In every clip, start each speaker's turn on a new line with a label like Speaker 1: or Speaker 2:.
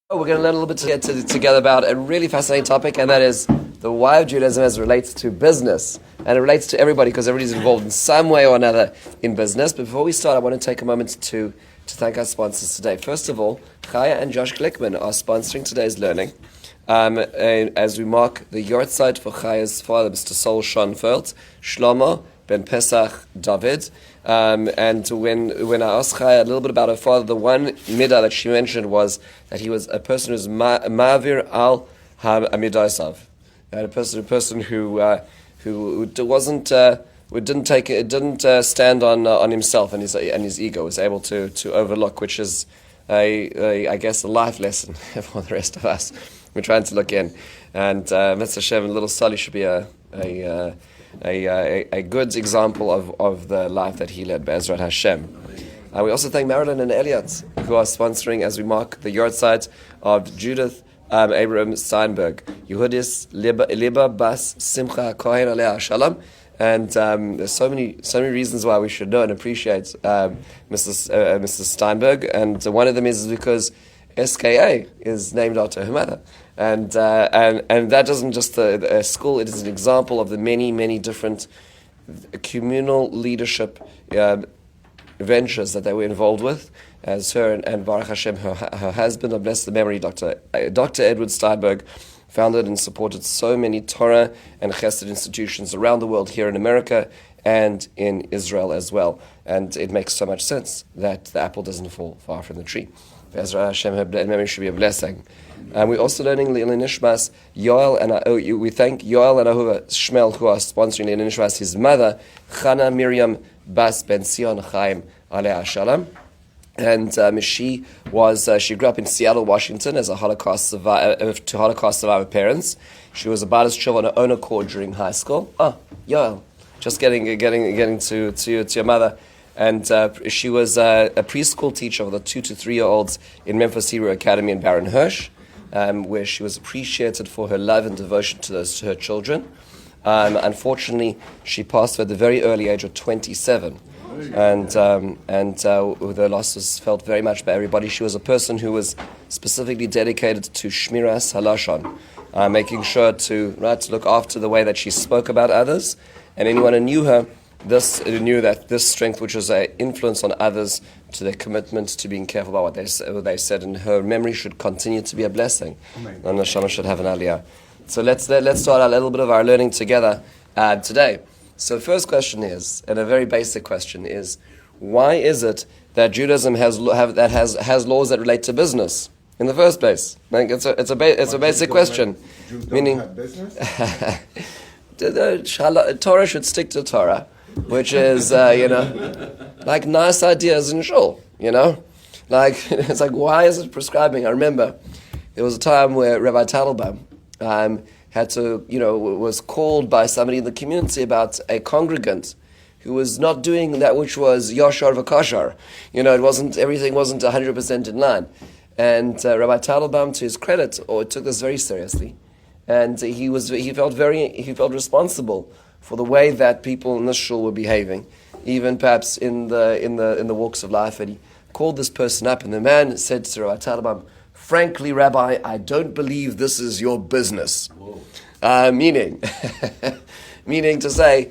Speaker 1: We're going to learn a little bit together about a really fascinating topic, and that is the why of Judaism as it relates to business. And it relates to everybody because everybody's involved in some way or another in business. But before we start, I want to take a moment to thank our sponsors today. First of all, Chaya and Josh Glickman are sponsoring today's learning. As we mark the yahrzeit for Chaya's father, Mr. Sol Schonfeld, Shlomo ben Pesach David. And when I asked Chaya a little bit about her father, the one midah that she mentioned was that he was a person who's ma'avir al ha'midasav, a person who didn't stand on himself and his ego, was able to overlook, which is I guess a life lesson for the rest of us. We're trying to look in, and Mitzvah Hashem, little Sally should be a good example of the life that he led, Be'ezrat Hashem. We also thank Marilyn and Elliot, who are sponsoring as we mark the yahrzeit of Judith Abraham Steinberg, Yehudis Liba Bas Simcha Kohen Aleh Shalom. And there's so many reasons why we should know and appreciate Mrs. Steinberg, and one of them is because SKA is named after her mother. And that doesn't just a school, it is an example of the many different communal leadership ventures that they were involved with, as her and Baruch Hashem, her husband, of blessed the memory, Dr. Edward Steinberg, founded and supported so many Torah and Chesed institutions around the world, here in America and in Israel as well. And it makes so much sense that the apple doesn't fall far from the tree. Be'ezrat Hashem, her memory should be a blessing. We're also learning Le'ilui Nishmas Yoel, and we thank Yoel and Ahuva Shmel, who are sponsoring Le'ilui Nishmas, his mother, Chana Miriam Bas Ben Sion Chaim Aleh Shalom. And she grew up in Seattle, Washington, as a Holocaust survivor parents. She was a Balas Tshuva on her own accord during high school. Oh, Yoel, just getting to your mother. And she was a preschool teacher of the 2 to 3 year olds in Memphis Hebrew Academy in Baron Hirsch, where she was appreciated for her love and devotion to her children. Unfortunately, she passed at the very early age of 27, and the loss was felt very much by everybody. She was a person who was specifically dedicated to Shmiras Halashon, making sure to look after the way that she spoke about others, and anyone who knew her knew that this strength, which was an influence on others, to their commitment to being careful about what they said, and her memory should continue to be a blessing. And the Neshama should have an aliyah. So let's start a little bit of our learning together today. So first question is, and a very basic question is, why is it that Judaism has laws that relate to business in the first place? Like it's a basic question.
Speaker 2: Jews
Speaker 1: Meaning,
Speaker 2: don't have business?
Speaker 1: the Torah should stick to Torah, which is, like nice ideas in shul, Like, it's like, why is it prescribing? I remember there was a time where Rabbi Teitelbaum was called by somebody in the community about a congregant who was not doing that which was yashar v'kashar. Everything wasn't 100% in line. And Rabbi Teitelbaum, to his credit, took this very seriously. And he felt responsible for the way that people in this shul were behaving, even perhaps in the walks of life. And he called this person up, and the man said to Rabbi Teitelbaum, "Frankly, Rabbi, I don't believe this is your business." Meaning to say,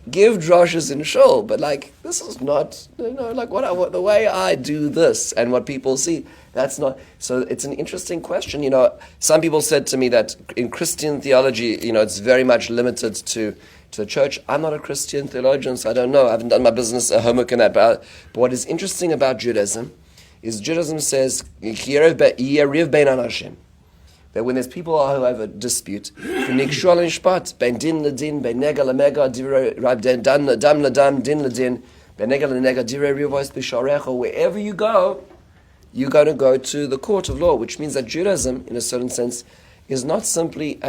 Speaker 1: give droshes in shul, but this is not, what the way I do this and what people see. That's not. So it's an interesting question. Some people said to me that in Christian theology, it's very much limited to the church. I'm not a Christian theologian, so I don't know. I haven't done my business homework in that. But what is interesting about Judaism is Judaism says that when there's people who have a dispute, wherever you go, you're going to go to the court of law, which means that Judaism, in a certain sense, is not simply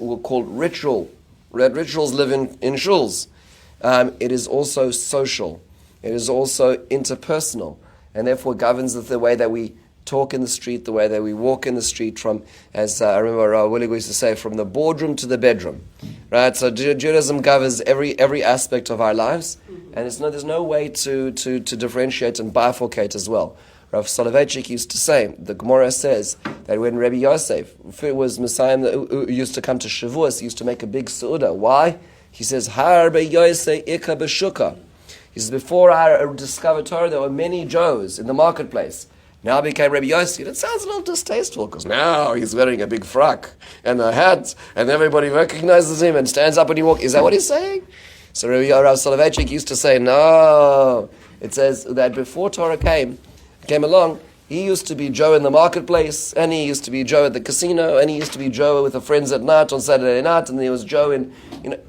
Speaker 1: we'll call ritual. Rituals live in shuls. It is also social. It is also interpersonal, and therefore governs the way that we talk in the street, the way that we walk in the street, from, as I remember Rav Willig used to say, from the boardroom to the bedroom. Right? So Judaism governs every aspect of our lives, and there's no way to differentiate and bifurcate as well. Rav Soloveitchik used to say, the Gemara says that when Rabbi Yosef, if it was Messiah who used to come to Shavuos, he used to make a big su'udah. Why? He says, Harbe Yosef Ika B'shuka. He says, before I discovered Torah, there were many Joes in the marketplace. Now became Rabbi Yosef. It sounds a little distasteful because now he's wearing a big frock and a hat and everybody recognizes him and stands up when he walks. Is that what he's saying? So Rav Soloveitchik used to say, no. It says that before Torah came along, he used to be Joe in the marketplace, and he used to be Joe at the casino, and he used to be Joe with the friends at night on Saturday night, and there was Joe in,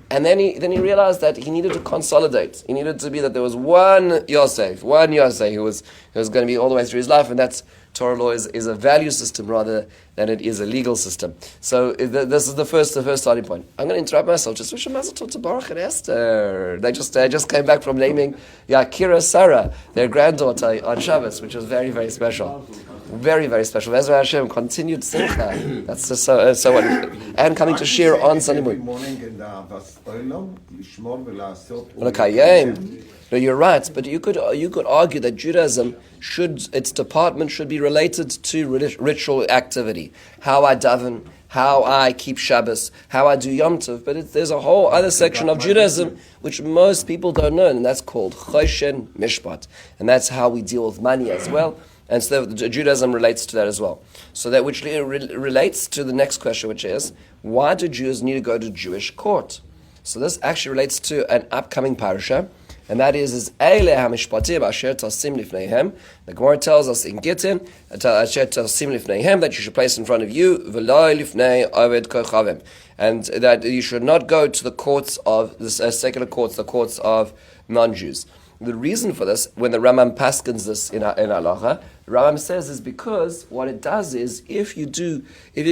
Speaker 1: and then he realized that he needed to consolidate. He needed to be that there was one Yosef who was going to be all the way through his life, and that's Torah law is a value system rather than it is a legal system. So this is the first starting point. I'm going to interrupt myself. Just wish a mazel tov to Baruch and Esther. They just came back from naming Yakira Sarah, their granddaughter, on Shabbos, which was very, very special. Very, very special. Ezra Hashem continued simcha. That's just so wonderful. And coming to shir on Sunday morning. No, you're right, but you could argue that Judaism its department should be related to ritual activity. How I daven, how I keep Shabbos, how I do Yom Tov, but there's a whole other section of Judaism which most people don't know, and that's called Choshen Mishpat, and that's how we deal with money as well. And so Judaism relates to that as well. So that which relates to the next question, which is, why do Jews need to go to Jewish court? So this actually relates to an upcoming parasha, and that is Eile HaMishpatim Asher Tasim Lifneihem. The Gemara tells us in Gittin, Asher Tasim Lifneihem, that you should place in front of you, V'loi Lifnei Oved Kochavim, and that you should not go to the courts of the secular courts, the courts of non-Jews. The reason for this, when the Rambam paskins this in halacha, the Rambam says is because what it does is if you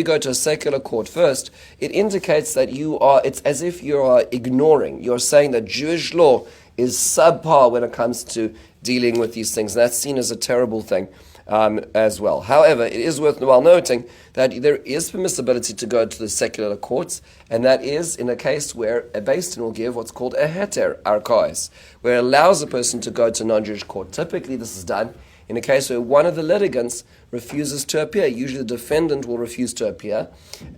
Speaker 1: go to a secular court first, it indicates that it's as if you are ignoring. You're saying that Jewish law is subpar when it comes to dealing with these things. And that's seen as a terrible thing as well. However, it is worthwhile noting that there is permissibility to go to the secular courts, and that is in a case where a Beis Din will give what's called a heter arkais, where it allows a person to go to non-Jewish court. Typically, this is done in a case where one of the litigants refuses to appear. Usually the defendant will refuse to appear.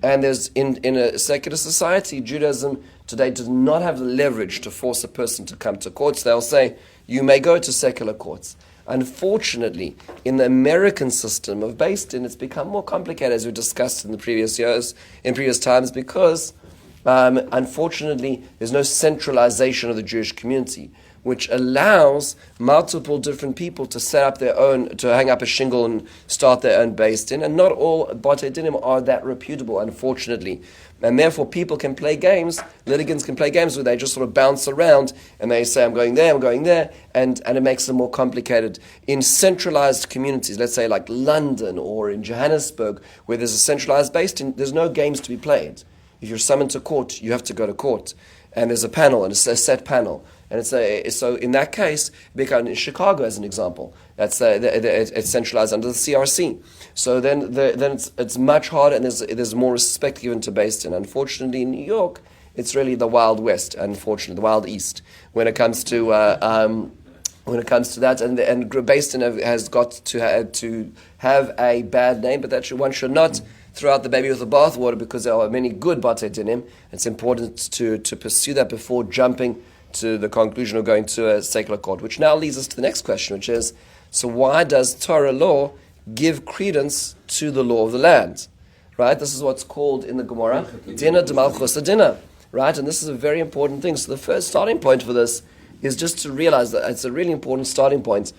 Speaker 1: And there's in a secular society, Judaism today does not have the leverage to force a person to come to courts. They'll say, you may go to secular courts. Unfortunately, in the American system of Beis Din, it's become more complicated, as we discussed in previous times, because unfortunately there's no centralization of the Jewish community, which allows multiple different people to set up their own, to hang up a shingle and start their own Beis Din, and not all Batei Dinim are that reputable, unfortunately. And therefore people can play games, litigants can play games where they just sort of bounce around and they say, I'm going there, and it makes them more complicated. In centralized communities, let's say like London or in Johannesburg, where there's a centralized Beis Din, there's no games to be played. If you're summoned to court, you have to go to court. And there's a panel, and it's a set panel. And so in that case, because in Chicago, as an example, it's centralized under the CRC. So then it's much harder, and there's more respect given to Beis Din. Unfortunately, in New York, it's really the Wild West. Unfortunately, the Wild East when it comes to that, and Beis Din has got to have a bad name, but one should not throw out the baby with the bathwater, because there are many good Batei Dinim. It's important to pursue that before jumping to the conclusion of going to a secular court, which now leads us to the next question, which is, so why does Torah law give credence to the law of the land? Right? This is what's called in the Gemara, Dina de Malchus Dina. Right? And this is a very important thing. So the first starting point for this is just to realize that it's a really important starting point,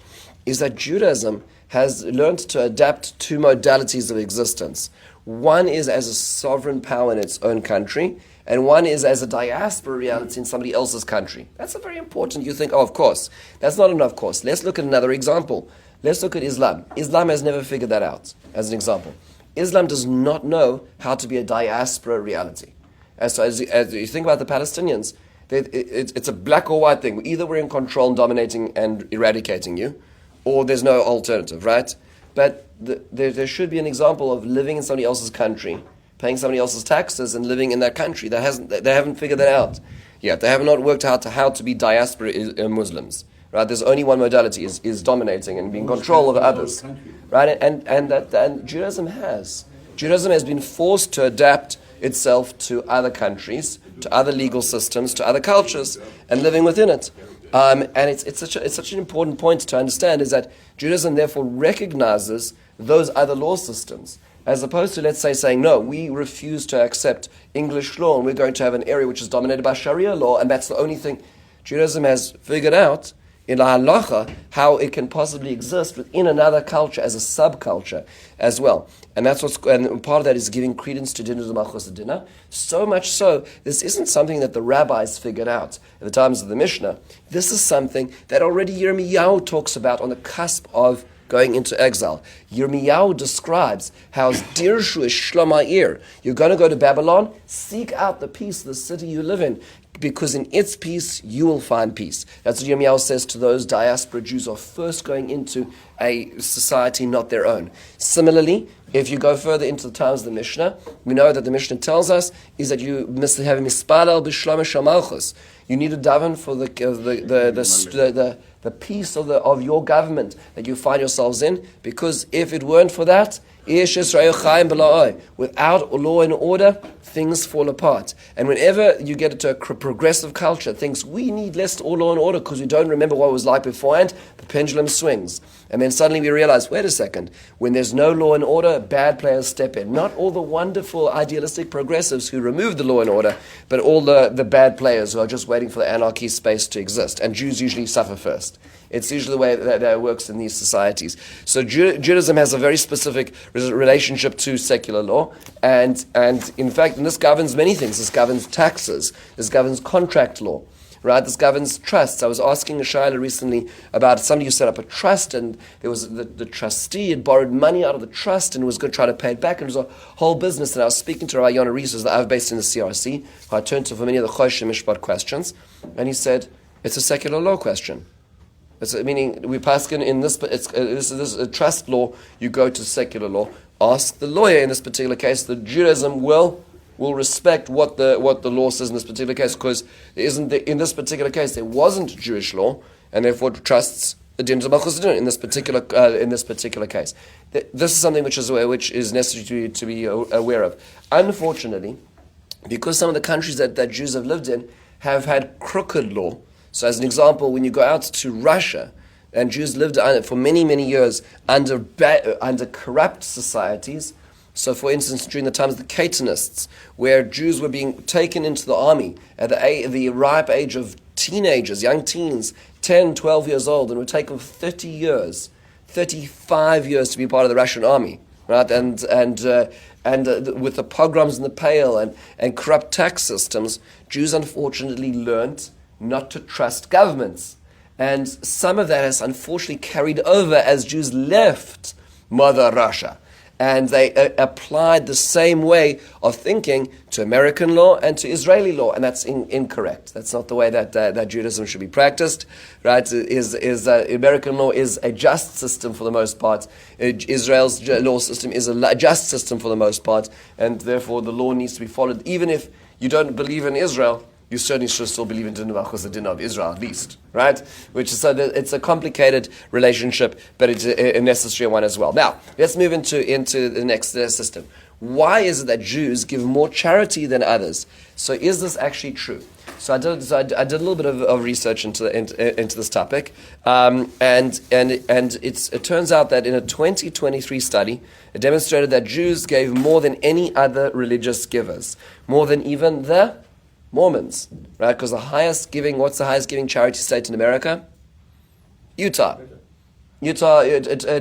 Speaker 1: is that Judaism has learned to adapt two modalities of existence. One is as a sovereign power in its own country, and one is as a diaspora reality in somebody else's country. That's a very important. You think, of course. That's not enough, of course. Let's look at another example. Let's look at Islam. Islam has never figured that out, as an example. Islam does not know how to be a diaspora reality. As you think about the Palestinians, it's a black or white thing. Either we're in control and dominating and eradicating you, or there's no alternative, right? But there should be an example of living in somebody else's country, paying somebody else's taxes, and living in that country. They haven't figured that out yet. They have not worked out how to be diaspora Muslims, right? There's only one modality is dominating and being in control of others, right? And Judaism has been forced to adapt itself to other countries, to other legal systems, to other cultures, and living within it. And it's such an important point to understand, is that Judaism therefore recognizes those other law systems, as opposed to, let's say, saying, no, we refuse to accept English law and we're going to have an area which is dominated by Sharia law, and that's the only thing. Judaism has figured out in la halacha how it can possibly exist within another culture as a subculture as well. And that's and part of that is giving credence to Dinah de Malchus Dinah. So much so, this isn't something that the rabbis figured out at the times of the Mishnah. This is something that already Yirmiyahu talks about on the cusp of going into exile. Yirmiyahu describes how Dirshu is Shlom Ha'ir. You're going to go to Babylon, seek out the peace of the city you live in, because in its peace you will find peace. That's what Yirmiyahu says to those diaspora Jews who are first going into a society not their own. Similarly, if you go further into the times of the Mishnah, we know that the Mishnah tells us is that you must have a mispalel b'shlom shamalchus. You need to daven for the peace of your government that you find yourselves in, because if it weren't for that, without law and order, things fall apart. And whenever you get into a progressive culture, thinks we need less law and order because we don't remember what it was like beforehand, the pendulum swings. And then suddenly we realize, wait a second, when there's no law and order, bad players step in. Not all the wonderful, idealistic progressives who remove the law and order, but all the bad players who are just waiting for the anarchy space to exist. And Jews usually suffer first. It's usually the way that it works in these societies. So Judaism has a very specific relationship to secular law, and in fact, and this governs many things. This governs taxes. This governs contract law. Right, this governs trusts. I was asking a shayla recently about somebody who set up a trust, and there was the trustee had borrowed money out of the trust and was going to try to pay it back, and it was a whole business. And I was speaking to Rabbi Yonah Rees, who's the Av based in the CRC, who I turned to for many of the Chosh and Mishpat questions, and he said it's a secular law question. Meaning we pass in this. This is a trust law. You go to secular law. Ask the lawyer in this particular case. The Judaism will respect what the law says in this particular case, because in this particular case there wasn't Jewish law, and therefore trusts the din of Malchus in this particular case. This is something which is necessary to be aware of. Unfortunately, because some of the countries that Jews have lived in have had crooked law. So, as an example, when you go out to Russia, and Jews lived for many, many years under corrupt societies. So, for instance, during the times of the Catonists, where Jews were being taken into the army at the ripe age of teenagers, young teens, 10, 12 years old, and were taken for 30 years, 35 years to be part of the Russian army, right? And with the pogroms in the Pale and corrupt tax systems, Jews unfortunately learnt not to trust governments. And some of that has unfortunately carried over as Jews left Mother Russia. And they applied the same way of thinking to American law and to Israeli law, and that's incorrect. That's not the way that Judaism should be practiced. Right? American law is a just system for the most part. Israel's law system is a just system for the most part, and therefore the law needs to be followed. Even if you don't believe in Israel, you certainly should still believe in the din of Israel, at least, right? Which is so that it's a complicated relationship, but it's a necessary one as well. Now, let's move into the next system. Why is it that Jews give more charity than others? So, is this actually true? So I did a little bit of research into this topic, and it turns out that in a 2023 study, it demonstrated that Jews gave more than any other religious givers, more than even the Mormons, right? Because what's the highest giving charity state in America? Utah.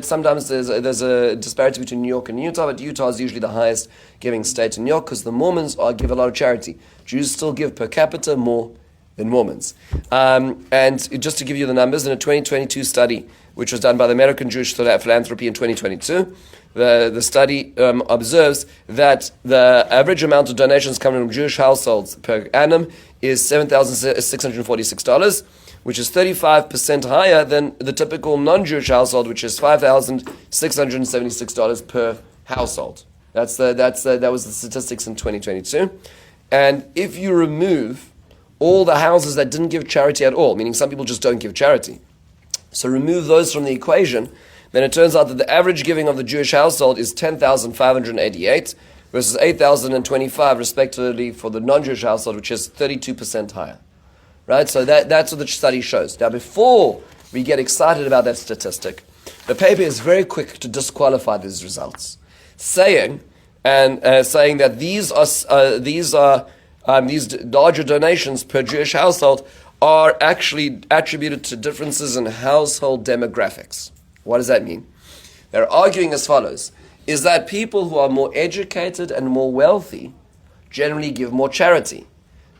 Speaker 1: Sometimes there's a disparity between New York and Utah, but Utah is usually the highest giving state in New York because the Mormons give a lot of charity. Jews still give per capita more than Mormons. And just to give you the numbers, in a 2022 study, which was done by the American Jewish Philanthropy in 2022, the study observes that the average amount of donations coming from Jewish households per annum is $7,646, which is 35% higher than the typical non-Jewish household, which is $5,676 per household. That was the statistics in 2022. And if you remove all the houses that didn't give charity at all, meaning some people just don't give charity, So remove those from the equation, then it turns out that the average giving of the Jewish household is 10,588 versus 8,025 respectively for the non-Jewish household, which is 32% higher. Right? So that's what the study shows. Now, before we get excited about that statistic, the paper is very quick to disqualify these results, saying that these larger donations per Jewish household are actually attributed to differences in household demographics. What does that mean? They're arguing as follows, is that people who are more educated and more wealthy generally give more charity.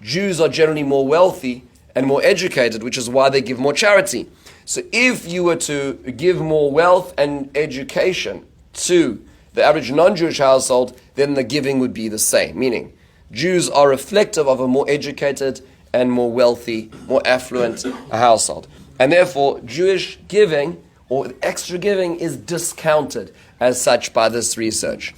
Speaker 1: Jews are generally more wealthy and more educated, which is why they give more charity. So if you were to give more wealth and education to the average non-Jewish household, then the giving would be the same, meaning Jews are reflective of a more educated and more wealthy, more affluent household. And therefore, Jewish giving or extra giving is discounted as such by this research.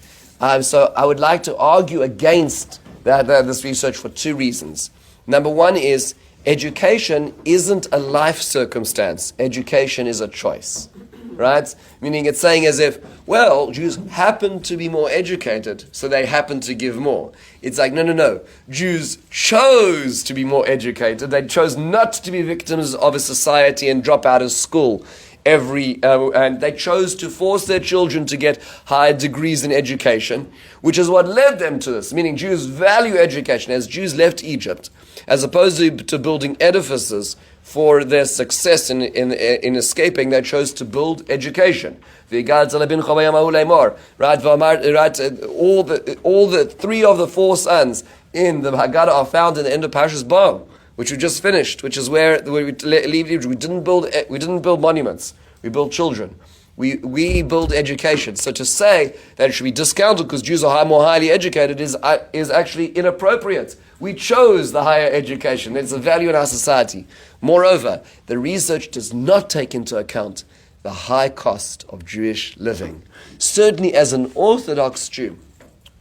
Speaker 1: So I would like to argue against this research for two reasons. Number one is education isn't a life circumstance. Education is a choice. Right? Meaning it's saying as if, well, Jews happen to be more educated, so they happen to give more. It's like, no. Jews chose to be more educated. They chose not to be victims of a society and drop out of school and they chose to force their children to get high degrees in education, which is what led them to this. Meaning Jews value education. As Jews left Egypt, as opposed to building edifices for their success in escaping, they chose to build education. Right? All the three of the four sons in the Haggadah are found in the end of Parshas Bo, which we just finished, which is where we leave Egypt. We didn't build monuments. We built children. We build education. So to say that it should be discounted because Jews are more highly educated is actually inappropriate. We chose the higher education. It's a value in our society. Moreover, the research does not take into account the high cost of Jewish living. Certainly as an Orthodox Jew,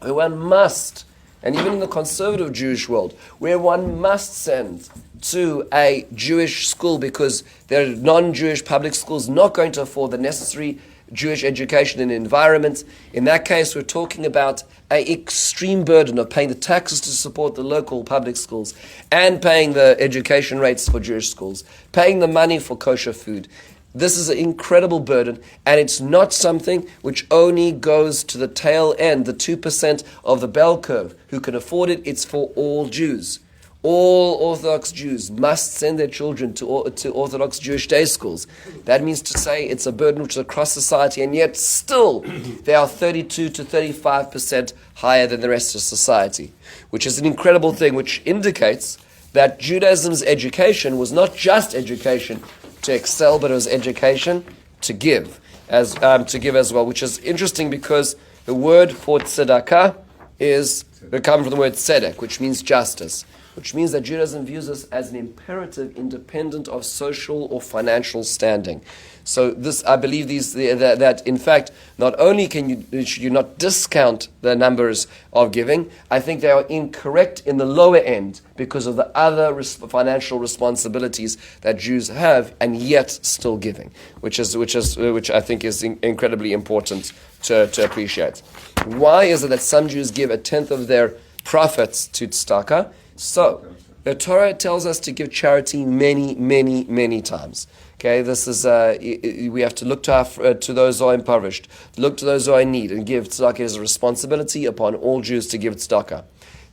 Speaker 1: where one must, and even in the conservative Jewish world, where one must send to a Jewish school because their non-Jewish public schools not going to afford the necessary Jewish education and environment. In that case, we're talking about an extreme burden of paying the taxes to support the local public schools and paying the education rates for Jewish schools, paying the money for kosher food. This is an incredible burden, and it's not something which only goes to the tail end, the 2% of the bell curve who can afford it. It's for all Jews. All Orthodox Jews must send their children to Orthodox Jewish day schools. That means to say it's a burden which is across society, and yet still they are 32 to 35% higher than the rest of society, which is an incredible thing, which indicates that Judaism's education was not just education to excel, but it was education to give as well, which is interesting because the word for tzedakah comes from the word tzedek, which means justice, which means that Judaism views this as an imperative independent of social or financial standing. So this, I believe, that in fact, not only should you not discount the numbers of giving, I think they are incorrect in the lower end because of the other financial responsibilities that Jews have, and yet still giving, which I think is incredibly important to appreciate. Why is it that some Jews give a tenth of their profits to tzedakah? So, the Torah tells us to give charity many, many, many times. Okay, this is we have to look to those who are impoverished, look to those who are in need, and give tzedakah as a responsibility upon all Jews to give tzedakah.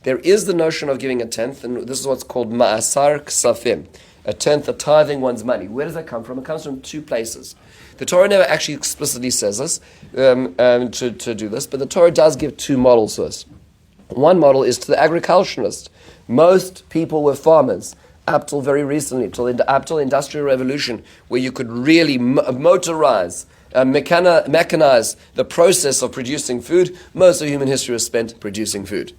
Speaker 1: There is the notion of giving a tenth, and this is what's called ma'asar ksafim, a tenth of tithing one's money. Where does that come from? It comes from two places. The Torah never actually explicitly says this to do this, but the Torah does give two models to us. One model is to the agriculturalist. Most people were farmers up till very recently, up till the Industrial Revolution, where you could really motorize, mechanize the process of producing food. Most of human history was spent producing food,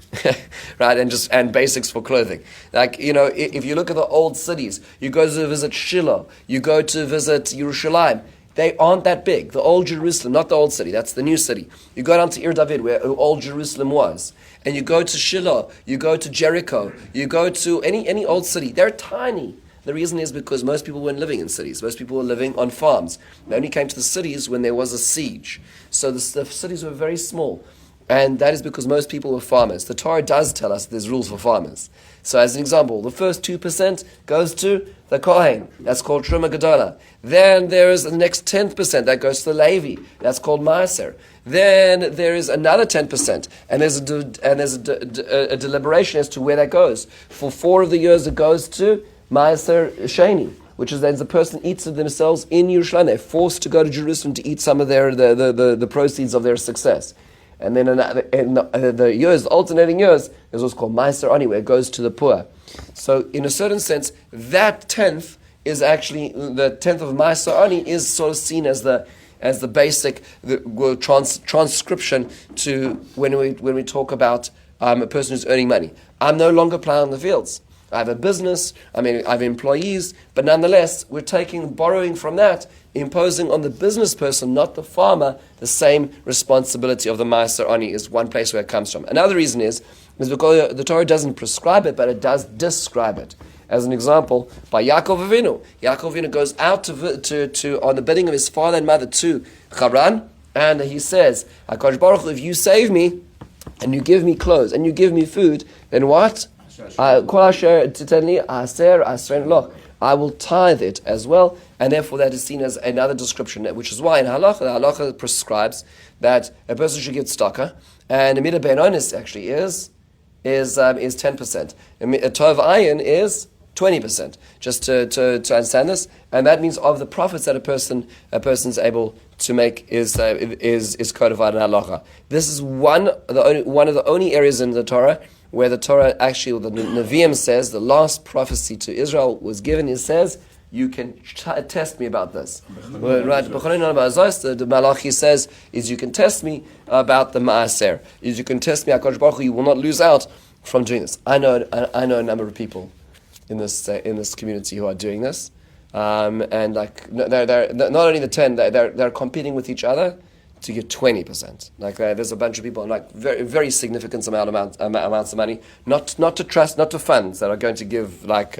Speaker 1: right? And basics for clothing. Like, if you look at the old cities, you go to visit Shiloh, you go to visit Yerushalayim. They aren't that big. The old Jerusalem, not the old city, that's the new city. You go down to Ir David, where old Jerusalem was, and you go to Shiloh, you go to Jericho, you go to any old city. They're tiny. The reason is because most people weren't living in cities. Most people were living on farms. They only came to the cities when there was a siege. So the cities were very small. And that is because most people were farmers. The Torah does tell us there's rules for farmers. So as an example, the first 2% goes to the Kohen. That's called Truma Gedola. Then there is the next 10% that goes to the Levi. That's called Maaser. Then there is another 10%. And there's a deliberation as to where that goes. For 4 of the years it goes to Maaser Sheni, which is that the person eats it themselves in Yerushalayim. They're forced to go to Jerusalem to eat some of the proceeds of their success. And then in the years, the alternating years, there's what's called Meiser Ani, where it goes to the poor. So in a certain sense, that 10th is actually, the 10th of Meiser Ani is sort of seen as the basic transcription to when we talk about a person who's earning money. I'm no longer plowing the fields. I have a business, I have employees, but nonetheless, we're borrowing from that, imposing on the business person, not the farmer, the same responsibility of the Maaser Ani is one place where it comes from. Another reason is because the Torah doesn't prescribe it, but it does describe it. As an example, by Yaakov Avinu. Yaakov Avinu goes out to on the bidding of his father and mother to Haran, and he says, HaKadosh Baruch Hu, if you save me, and you give me clothes, and you give me food, then what? I will tithe it as well, and therefore that is seen as another description, which is why in halacha, the halacha prescribes that a person should give tzedakah, and a midah beinonis actually is 10%. A tov ayin is 20%. Just to understand this, and that means of the profits that a person's able to make is codified in halacha. This is one of the only areas in the Torah where the Torah actually, the Nevi'im says, the last prophecy to Israel was given, it says, you can test me about this. Right? The Malachi says, is you can test me about the Maaser. Is you can test me, HaKadosh Baruch Hu, you will not lose out from doing this. I know a number of people in this community who are doing this. And they're not only the 10, they're competing with each other to get 20%. There's a bunch of people on very, very significant amounts of money, not to trust, not to funds that are going to give not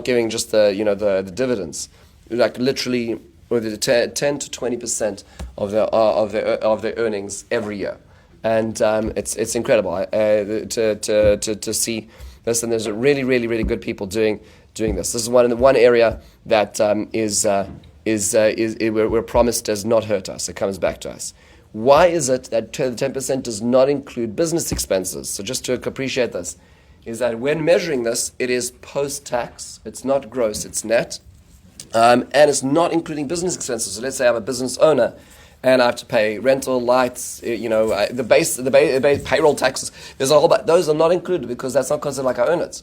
Speaker 1: giving just the dividends, literally with 10 to 20% of their earnings every year, and it's incredible to see this. And there's really, really, really good people doing this. This is one area that we're promised does not hurt us. It comes back to us. Why is it that the 10% does not include business expenses? So just to appreciate this, is that when measuring this, it is post-tax. It's not gross, it's net. And it's not including business expenses. So let's say I'm a business owner and I have to pay rental, lights, the base payroll taxes. There's a whole bunch. Those are not included because that's not considered like I own it.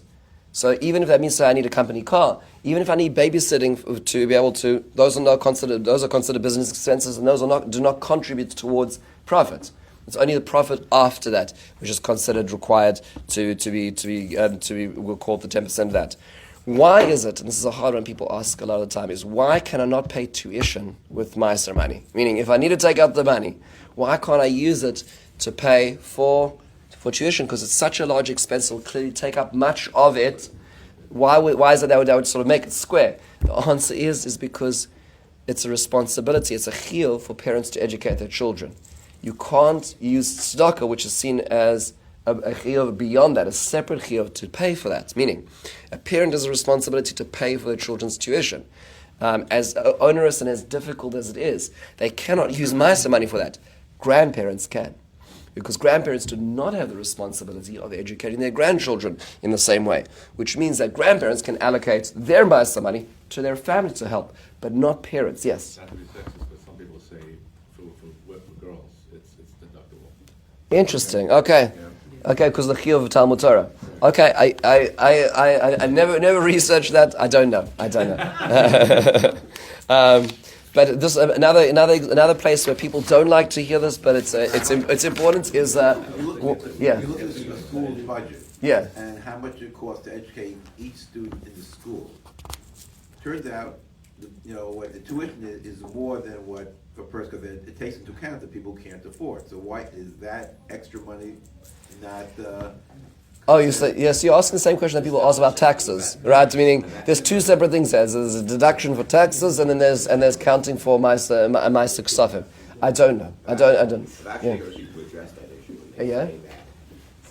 Speaker 1: So even if that means I need a company car, even if I need babysitting to be able to, those are considered business expenses, and those do not contribute towards profit. It's only the profit after that which is considered required to be we'll call it the 10% of that. Why is it, and this is a hard one people ask a lot of the time, is why can I not pay tuition with Meiser money? Meaning, if I need to take out the money, why can't I use it to pay for tuition? Because it's such a large expense, it'll clearly take up much of it. Why is it that would sort of make it square? The answer is because it's a responsibility, it's a chiyuv for parents to educate their children. You can't use tzedakah, which is seen as a chiyuv beyond that, a separate chiyuv to pay for that. Meaning, a parent has a responsibility to pay for their children's tuition. As onerous and as difficult as it is, they cannot use Meiser money for that. Grandparents can. Because grandparents do not have the responsibility of educating their grandchildren in the same way. Which means that grandparents can allocate their Meiser money to their family to help, but not parents. Yes?
Speaker 2: Not to be sexist, but some people say for girls, it's deductible.
Speaker 1: Interesting. Okay.
Speaker 2: Yeah.
Speaker 1: Okay, because the chiyuv of Talmud Torah. Okay, I never researched that. I don't know. But this another place where people don't like to hear this, but it's important is
Speaker 3: You look at the school's budget, and how much it costs to educate each student in the school. Turns out, what the tuition is more than what a person, because it takes into account that people can't afford. So why is that extra money not
Speaker 1: Oh, you say yes. You're asking the same question that people ask about taxes, right? Meaning, there's two separate things. There's a deduction for taxes, and then there's counting for my ksafim. I don't know. I don't.
Speaker 4: Actually,
Speaker 1: Yeah.
Speaker 4: to address that issue, when
Speaker 1: Yeah.
Speaker 4: they say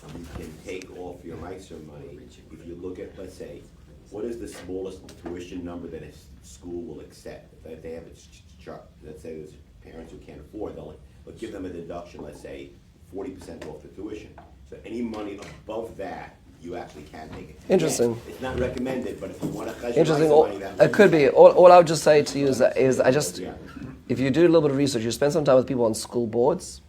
Speaker 4: that you can take off your MISA money, if you look at, let's say, what is the smallest tuition number that a school will accept? If they have a chart, let's say there's parents who can't afford, they'll give them a deduction, let's say, 40% off the tuition. So any money above that, you actually can take it.
Speaker 1: Interesting.
Speaker 4: It's not recommended, but if you want to
Speaker 1: Interesting.
Speaker 4: money, that
Speaker 1: It could be. All I would just say to you is if you do a little bit of research, you spend some time with people on school boards,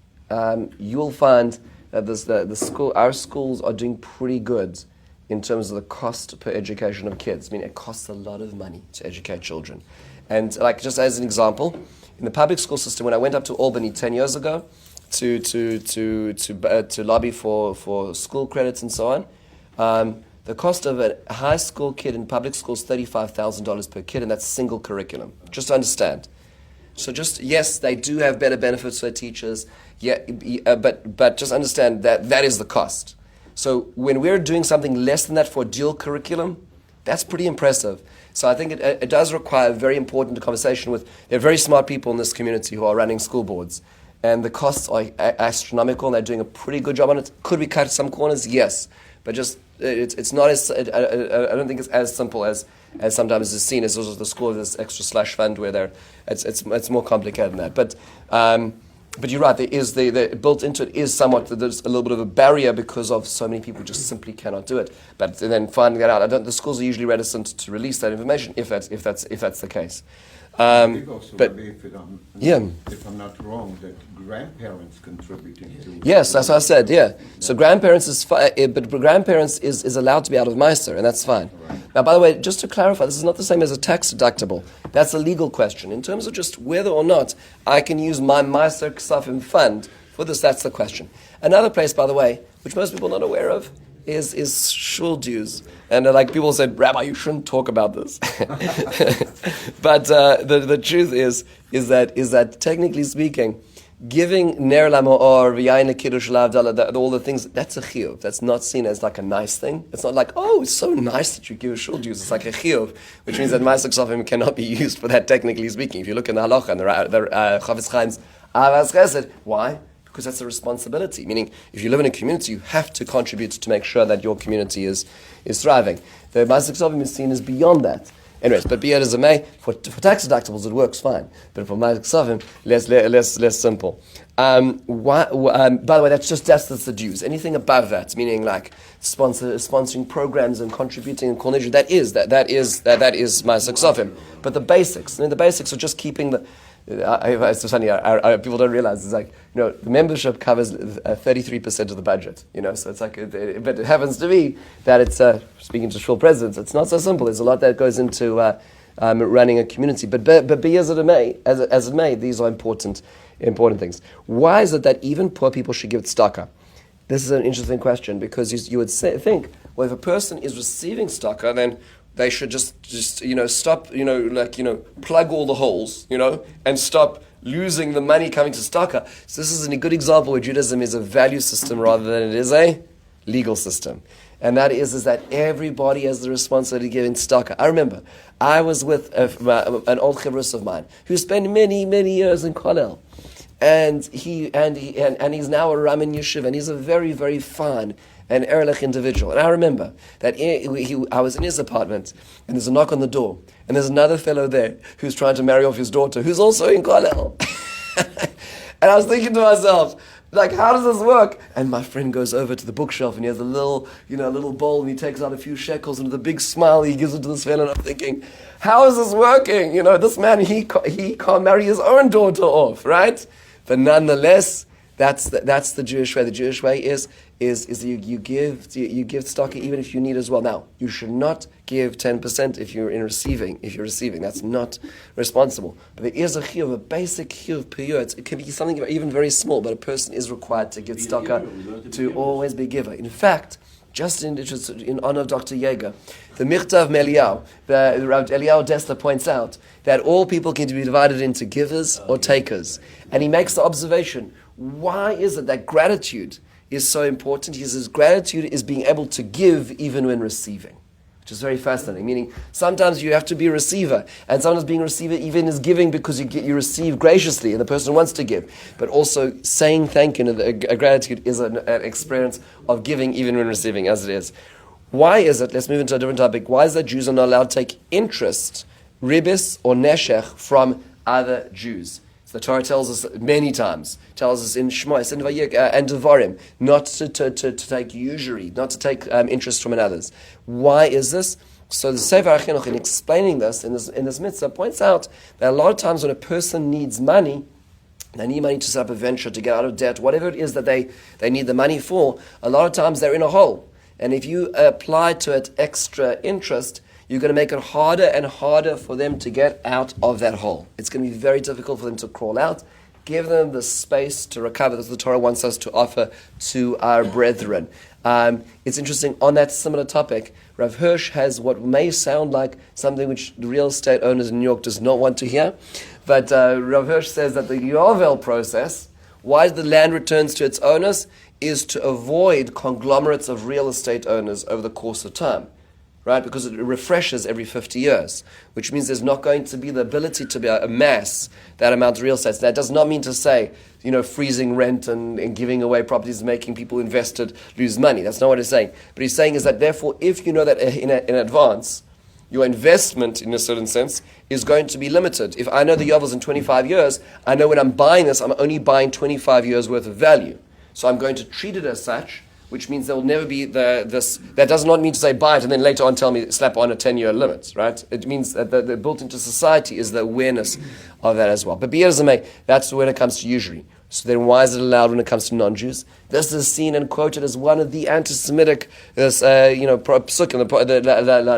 Speaker 1: you will find that our schools are doing pretty good in terms of the cost per education of kids. I mean, it costs a lot of money to educate children. And like just as an example, in the public school system, when I went up to Albany 10 years ago to lobby for school credits and so on, the cost of a high school kid in public school is $35,000 per kid, and that's single curriculum. Just to understand. So yes, they do have better benefits for their teachers, but just understand that is the cost. So when we're doing something less than that for dual curriculum, that's pretty impressive. So I think it does require a very important conversation with, there are very smart people in this community who are running school boards, and the costs are astronomical, and they're doing a pretty good job on it. Could we cut some corners? Yes. But just, it's not as, I don't think it's as simple as sometimes is seen as the school of this extra slash fund where it's more complicated than that. But you're right, there is built into it is somewhat, there's a little bit of a barrier because of so many people just simply cannot do it. But then finding that out, the schools are usually reticent to release that information if that's the case.
Speaker 5: I think also,
Speaker 1: But
Speaker 5: maybe if I'm not wrong, that grandparents contributing to.
Speaker 1: Yes, that's what I said. Yeah. So grandparents but grandparents is allowed to be out of Meister, and that's fine.
Speaker 5: Right.
Speaker 1: Now, by the way, just to clarify, this is not the same as a tax deductible. That's a legal question. In terms of just whether or not I can use my Meister Ksafim fund for this, that's the question. Another place, by the way, which most people are not aware of, is shul dues. And like people said, Rabbi, you shouldn't talk about this. But the truth is that technically speaking, giving ner lamoor, v'yayin kiddush lav, all the things, that's a chiyuv. That's not seen as like a nice thing. It's not like, oh, it's so nice that you give shul dues. It's like a chiyuv, which means that ma'aseh ksafim cannot be used for that technically speaking. If you look in the halacha and the Chavetz Chaim's avas chesed, why? Because that's a responsibility. Meaning, if you live in a community, you have to contribute to make sure that your community is thriving. The Ma'aseh Ksafim is seen as beyond that. Anyways, but be it as it may, for tax deductibles it works fine. But for Ma'aseh Ksafim, less simple. By the way, that's the dues. Anything above that, meaning like sponsoring programs and contributing in Kol Nidre, that is Ma'aseh Ksafim. But the basics are just keeping the. It's funny. People don't realize it's like the membership covers 33% of the budget. So it's like, but it happens to be that it's speaking to shul presidents. It's not so simple. There's a lot that goes into running a community. But be as it may, these are important things. Why is it that even poor people should give tzedakah? This is an interesting question because you would think, well, if a person is receiving tzedakah, then they should just stop, plug all the holes, and stop losing the money coming to tzedakah. So this is a good example where Judaism is a value system rather than it is a legal system. And that is that everybody has the responsibility of giving tzedakah. I remember, I was with an old chavrus of mine who spent many, many years in Kollel. And he's now a Raman Yeshiva, and he's a very, very fine and erlich individual. And I remember that I was in his apartment, and there's a knock on the door, and there's another fellow there who's trying to marry off his daughter, who's also in Kollel. And I was thinking to myself, like, how does this work? And my friend goes over to the bookshelf, and he has a little bowl, and he takes out a few shekels, and with a big smile, he gives it to this fellow, and I'm thinking, how is this working? This man, he can't marry his own daughter off, right? But nonetheless, that's the Jewish way. The Jewish way is you give tzedakah even if you need as well. Now, you should not give 10% if you're receiving. That's not responsible. But there is a chiyuv, a basic chiyuv per year. It can be something even very small, but a person is required to give tzedakah to always be a giver. In fact, just in honor of Dr. Yeager, the Michtav Melial, the Rabbi Eliyahu Dessler points out that all people can be divided into givers or takers. And he makes the observation, why is it that gratitude is so important. He says gratitude is being able to give even when receiving, which is very fascinating. Meaning, sometimes you have to be a receiver, and sometimes being a receiver even is giving because you receive graciously, and the person wants to give. But also saying thank you, and gratitude is an experience of giving even when receiving, as it is. Why is it? Let's move into a different topic. Why is it that Jews are not allowed to take interest, ribis or neshech, from other Jews? The Torah tells us many times, tells us in Shema, and Devarim, not to take usury, not to take interest from others. Why is this? So the Sefer HaChinuch, in explaining this, in this mitzvah, points out that a lot of times when a person needs money, they need money to set up a venture, to get out of debt, whatever it is that they need the money for, a lot of times they're in a hole. And if you apply to it extra interest, you're going to make it harder and harder for them to get out of that hole. It's going to be very difficult for them to crawl out. Give them the space to recover. That's what the Torah wants us to offer to our brethren. It's interesting, on that similar topic, Rav Hirsch has what may sound like something which the real estate owners in New York does not want to hear. But Rav Hirsch says that the Yovel process, why the land returns to its owners, is to avoid conglomerates of real estate owners over the course of time. Right, because it refreshes every 50 years, which means there's not going to be the ability to amass that amount of real estate. That does not mean to say, freezing rent and giving away properties, making people invested lose money. That's not what he's saying. But he's saying is that therefore, if you know that in advance, your investment, in a certain sense, is going to be limited. If I know the Yovel's in 25 years, I know when I'm buying this, I'm only buying 25 years worth of value. So I'm going to treat it as such, which means there will never be this. That does not mean to say buy it and then later on tell me slap on a 10-year limit, right? It means that the built into society is the awareness of that as well. But b'yezamei, that's when it comes to usury. So then why is it allowed when it comes to non-Jews? This is seen and quoted as one of the anti-Semitic, psukim, the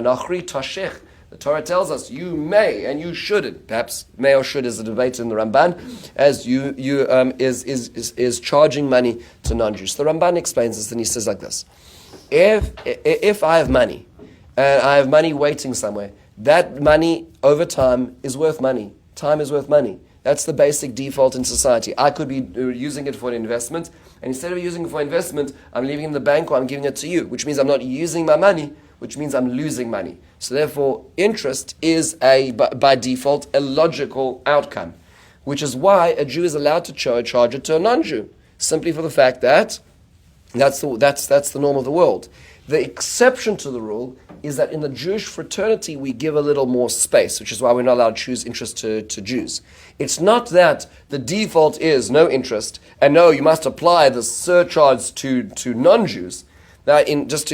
Speaker 1: nachri tashech. The Torah tells us you may and you shouldn't. Perhaps may or should is a debate in the Ramban, as is charging money to non-Jews. So the Ramban explains this and he says like this: If I have money and I have money waiting somewhere, that money over time is worth money. Time is worth money. That's the basic default in society. I could be using it for an investment, and instead of using it for investment, I'm leaving it in the bank or I'm giving it to you, which means I'm not using my money, which means I'm losing money. So therefore, interest is by default a logical outcome, which is why a Jew is allowed to charge it to a non-Jew, simply for the fact that that's the norm of the world. The exception to the rule is that in the Jewish fraternity we give a little more space, which is why we're not allowed to choose interest to Jews. It's not that the default is no interest, and no, you must apply the surcharge to non-Jews. Now, just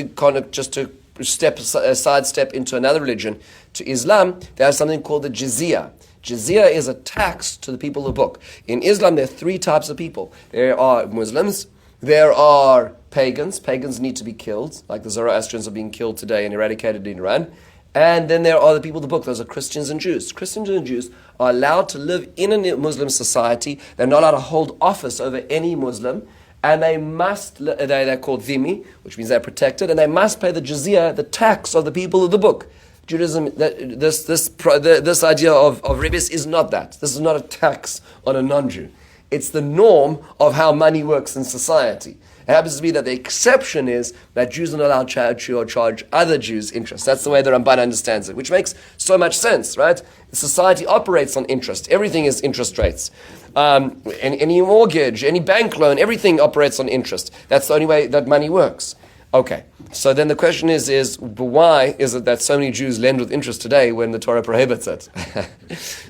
Speaker 1: to sidestep into another religion, to Islam, they have something called the jizya. Jizya is a tax to the people of the book. In Islam, there are three types of people. There are Muslims, there are pagans. Pagans need to be killed, like the Zoroastrians are being killed today and eradicated in Iran. And then there are the people of the book. Those are Christians and Jews. Christians and Jews are allowed to live in a Muslim society. They're not allowed to hold office over any Muslim. And they must, they're called dhimmi, which means they're protected, and they must pay the jizya, the tax of the people of the book. Judaism, this idea of ribis is not that. This is not a tax on a non-Jew. It's the norm of how money works in society. It happens to be that the exception is that Jews are not allowed to charge other Jews interest. That's the way the Ramban understands it, which makes so much sense, right? Society operates on interest. Everything is interest rates. Any mortgage, any bank loan, everything operates on interest. That's the only way that money works. Okay, so then the question is why is it that so many Jews lend with interest today when the Torah prohibits it?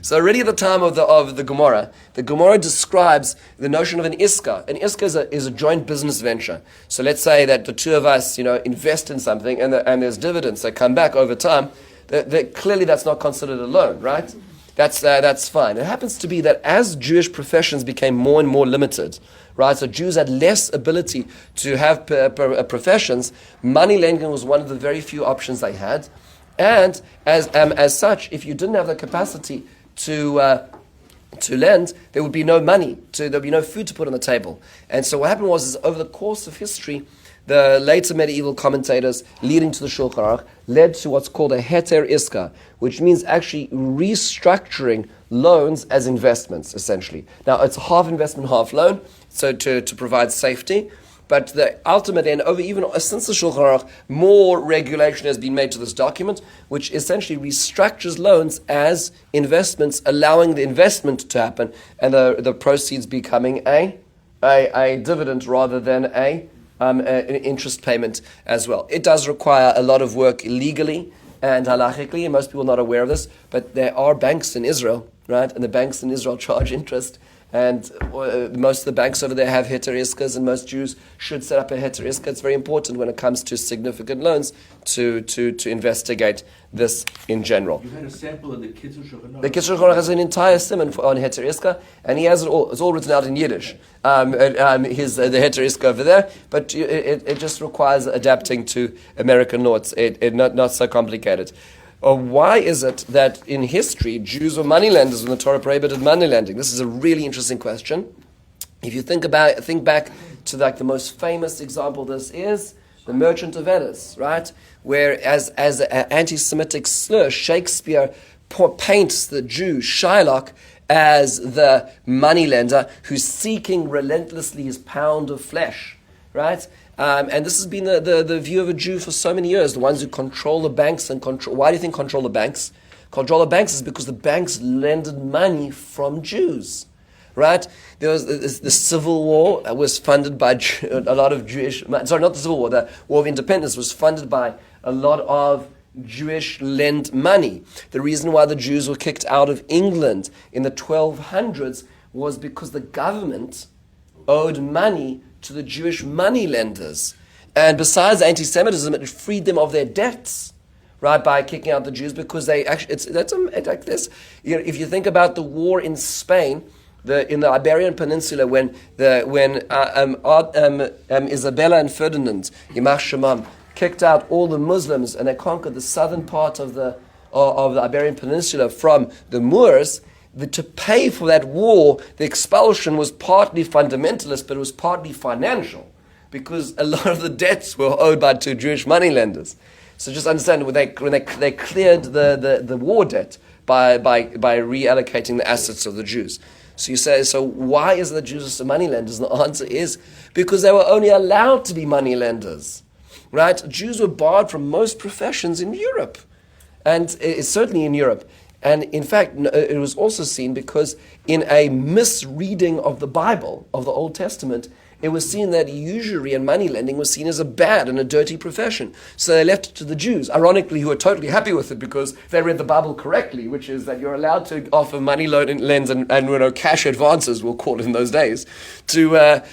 Speaker 1: So already at the time of the Gemara describes the notion of an iska. An iska is a joint business venture. So let's say that the two of us, invest in something and there's dividends that come back over time. Clearly that's not considered a loan, right? That's fine. It happens to be that as Jewish professions became more and more limited, right? So Jews had less ability to have professions. Money lending was one of the very few options they had, and as such, if you didn't have the capacity to lend, there would be no money. There'd be no food to put on the table. And so what happened was over the course of history, the later medieval commentators leading to the Shulchan Aruch led to what's called a heter iska, which means actually restructuring loans as investments, essentially. Now, it's half investment, half loan, so to provide safety. But the ultimate end, over even since the Shulchan Aruch, more regulation has been made to this document, which essentially restructures loans as investments, allowing the investment to happen, and the proceeds becoming a dividend rather than an interest payment as well. It does require a lot of work legally and halachically, and most people are not aware of this, but there are banks in Israel, right? And the banks in Israel charge interest. And most of the banks over there have heter iskas, and most Jews should set up a heter iska. It's very important when it comes to significant loans to investigate this in general.
Speaker 2: You had a sample in the Kitzur Shulchan Aruch.
Speaker 1: The Kitzur Shulchan Aruch has an entire simon on heter iska, and he has it all. It's all written out in Yiddish. The heter iska over there, but it just requires adapting to American law. It's not so complicated. Why is it that in history Jews were moneylenders when the Torah prohibited moneylending? This is a really interesting question. If you think back to the most famous example of this is the Merchant of Venice, right? Where as an anti-Semitic slur, Shakespeare paints the Jew Shylock as the moneylender who's seeking relentlessly his pound of flesh, right? And this has been the view of a Jew for so many years, the ones who control the banks and control. Why do you think control the banks? Control the banks is because the banks lended money from Jews, right? There was the Civil War was funded by a lot of Jewish. Sorry, not the Civil War. The War of Independence was funded by a lot of Jewish lent money. The reason why the Jews were kicked out of England in the 1200s was because the government owed money to the Jewish money lenders. And besides anti-Semitism, it freed them of their debts, right, by kicking out the Jews, because they actually, it's like this. You know, if you think about the war in Spain, in the Iberian Peninsula, when Isabella and Ferdinand, Yimach Shemam, kicked out all the Muslims and they conquered the southern part of the Iberian Peninsula from the Moors, to pay for that war, the expulsion was partly fundamentalist, but it was partly financial, because a lot of the debts were owed to Jewish moneylenders. So just understand, when they cleared the war debt by reallocating the assets of the Jews. So you say, so why is the Jews the moneylenders? And the answer is because they were only allowed to be moneylenders, right? Jews were barred from most professions in Europe, and certainly in Europe. And in fact, it was also seen because in a misreading of the Bible, of the Old Testament, it was seen that usury and money lending was seen as a bad and a dirty profession. So they left it to the Jews, ironically, who were totally happy with it because they read the Bible correctly, which is that you're allowed to offer money lends and cash advances, we'll call it in those days, with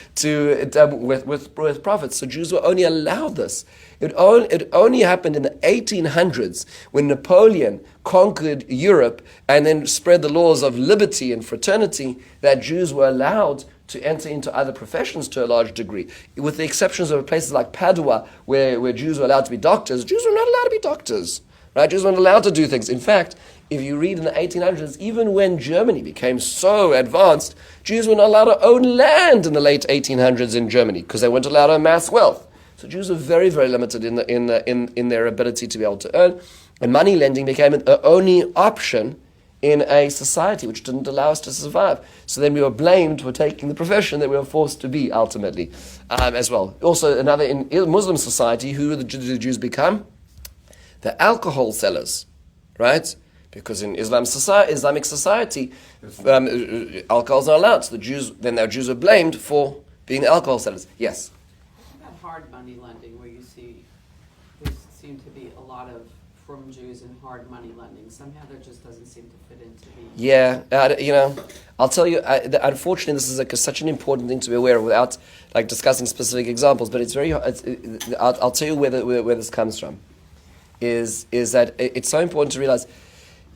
Speaker 1: profits. So Jews were only allowed this. It only happened in the 1800s when Napoleon conquered Europe and then spread the laws of liberty and fraternity that Jews were allowed to enter into other professions to a large degree. With the exceptions of places like Padua, where Jews were allowed to be doctors, Jews were not allowed to be doctors. Right? Jews weren't allowed to do things. In fact, if you read in the 1800s, even when Germany became so advanced, Jews were not allowed to own land in the late 1800s in Germany because they weren't allowed to amass wealth. So Jews were very, very limited in their ability to be able to earn, and money lending became the only option in a society which didn't allow us to survive. So then we were blamed for taking the profession that we were forced to be ultimately as well. Also, another in Muslim society, who do the Jews become? The alcohol sellers, right? Because in Islamic society, alcohol is not allowed. So the Jews were blamed for being alcohol sellers. Yes.
Speaker 6: Hard money lending, where there seem to be a lot of from Jews in hard money lending. Somehow that just doesn't seem to fit into the...
Speaker 1: Yeah, I'll tell you, unfortunately this is such an important thing to be aware of without discussing specific examples, but I'll tell you where this comes from. Is that it's so important to realize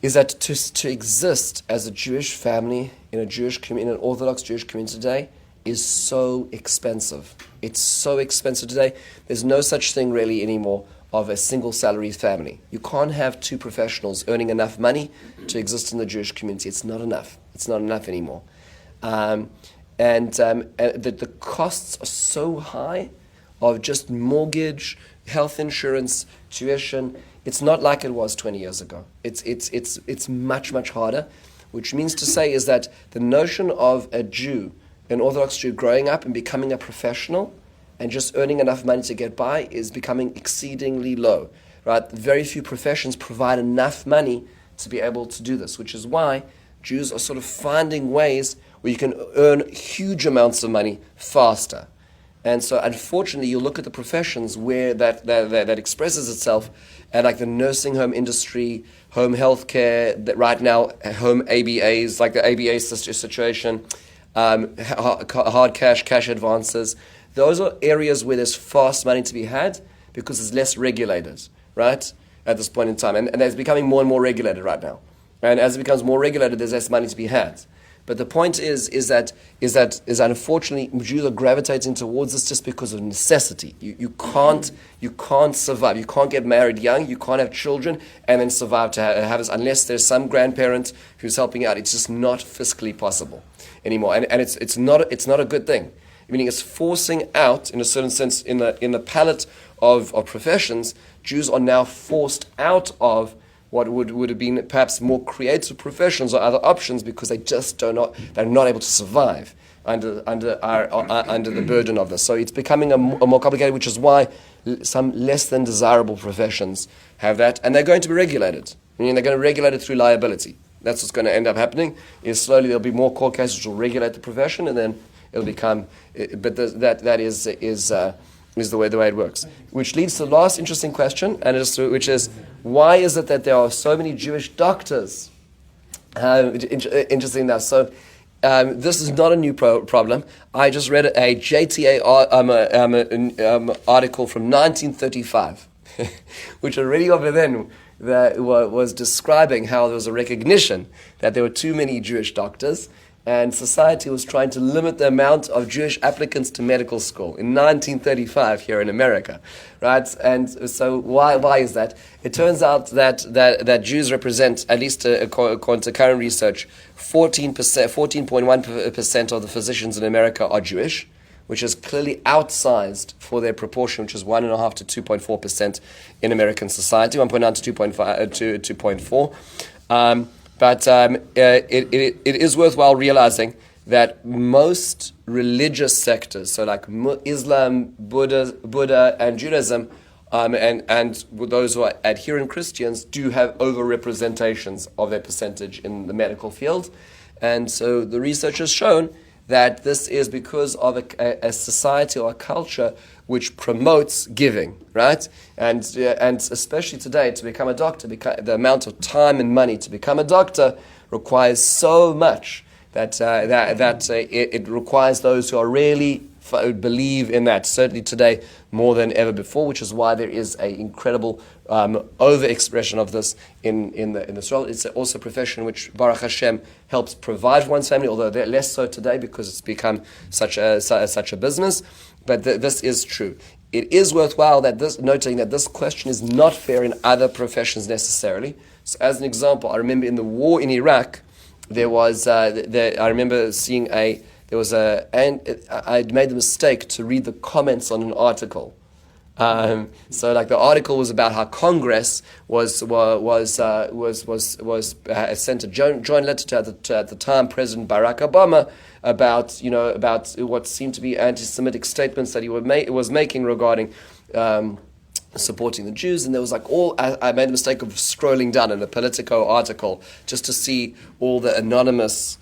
Speaker 1: is that to exist as a Jewish family in a Jewish community, in an Orthodox Jewish community today, is so expensive. It's so expensive today. There's no such thing really anymore of a single salary family. You can't have two professionals earning enough money to exist in the Jewish community. It's not enough. It's not enough anymore. And the costs are so high of just mortgage, health insurance, tuition. It's not like it was 20 years ago. It's much, much harder, which means to say is that the notion of a Jew, an Orthodox Jew, growing up and becoming a professional and just earning enough money to get by is becoming exceedingly low, right? Very few professions provide enough money to be able to do this, which is why Jews are sort of finding ways where you can earn huge amounts of money faster. And so, unfortunately, you look at the professions where that expresses itself, and like the nursing home industry, home healthcare, that right now, home ABAs, like the ABA situation, hard cash advances. Those are areas where there's fast money to be had because it's less regulated, right? At this point in time, and it's becoming more and more regulated right now. And as it becomes more regulated, there's less money to be had. But the point is that unfortunately Jews are gravitating towards this just because of necessity. You can't survive. You can't get married young. You can't have children and then survive to have this unless there's some grandparent who's helping out. It's just not fiscally possible anymore, and it's not a good thing. Meaning it's forcing out, in a certain sense, in the palette of professions, Jews are now forced out of what would have been perhaps more creative professions or other options because they're not able to survive under the burden of this. So it's becoming a more complicated, which is why some less than desirable professions have that, and they're going to be regulated. Meaning they're going to regulate it through liability. That's what's going to end up happening. Is slowly there'll be more court cases which will regulate the profession, and then it'll become. But that is the way it works. Which leads to the last interesting question, which is why is it that there are so many Jewish doctors? Interesting enough. So this is not a new problem. I just read a JTA article from 1935, which already over then was describing how there was a recognition that there were too many Jewish doctors, and society was trying to limit the amount of Jewish applicants to medical school in 1935 here in America, right? And so why is that? It turns out that Jews represent, at least according to current research, 14.1% of the physicians in America are Jewish, which is clearly outsized for their proportion, which is 1.5 to 2.4% in American society, 1.9 to 2.4. But it is worthwhile realizing that most religious sectors, so like Islam, Buddha, and Judaism, and those who are adherent Christians, do have overrepresentations of their percentage in the medical field. And so the research has shown that this is because of a society or a culture which promotes giving, right? And especially today, to become a doctor, the amount of time and money to become a doctor requires so much that it requires those who are really believe in that, certainly today more than ever before, which is why there is an incredible overexpression of this in this role. It's also a profession which, Baruch Hashem, helps provide for one's family, although they're less so today because it's become such a business. But this is true. It is worthwhile noting that this question is not fair in other professions necessarily. So, as an example, I remember in the war in Iraq, there was I remember seeing and I'd made the mistake to read the comments on an article. So, like, the article was about how Congress was sent a joint letter to at the time President Barack Obama about what seemed to be anti-Semitic statements that he was making regarding supporting the Jews, and there was I made the mistake of scrolling down in a Politico article just to see all the anonymous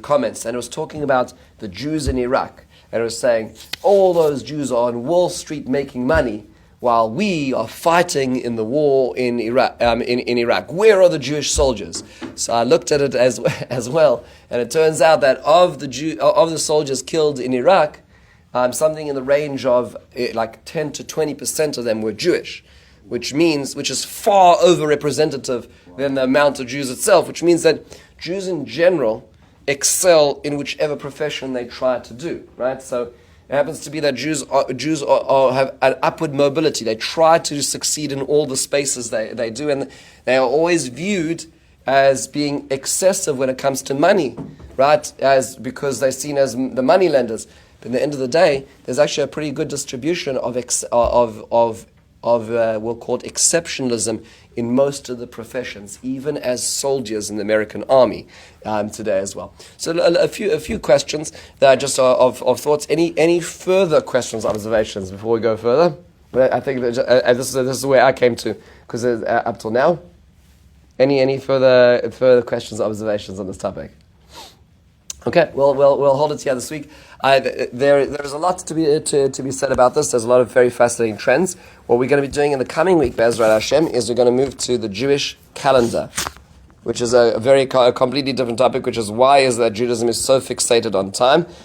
Speaker 1: comments, and it was talking about the Jews in Iraq, and it was saying all those Jews are on Wall Street making money while we are fighting in the war in Iraq. In Iraq, where are the Jewish soldiers? So I looked at it as well, and it turns out that of the soldiers killed in Iraq, something in the range of 10 to 20% of them were Jewish, which is far overrepresentative than the amount of Jews itself, which means that Jews in general excel in whichever profession they try to do, right? So it happens to be that Jews have an upward mobility. They try to succeed in all the spaces they do, and they are always viewed as being excessive when it comes to money, right? Because they're seen as the money lenders. But at the end of the day, there's actually a pretty good distribution of of, we'll call it exceptionalism in most of the professions, even as soldiers in the American Army today as well. So a few questions that are just of thoughts. Any further questions, observations before we go further? I think that, this is where I came to, because up till now. Any further questions, observations on this topic? Okay, we'll hold it here this week. There's a lot to be said about this. There's a lot of very fascinating trends. What we're going to be doing in the coming week, Be'ezrat Hashem, is we're going to move to the Jewish calendar, which is a completely different topic, which is why is that Judaism is so fixated on time.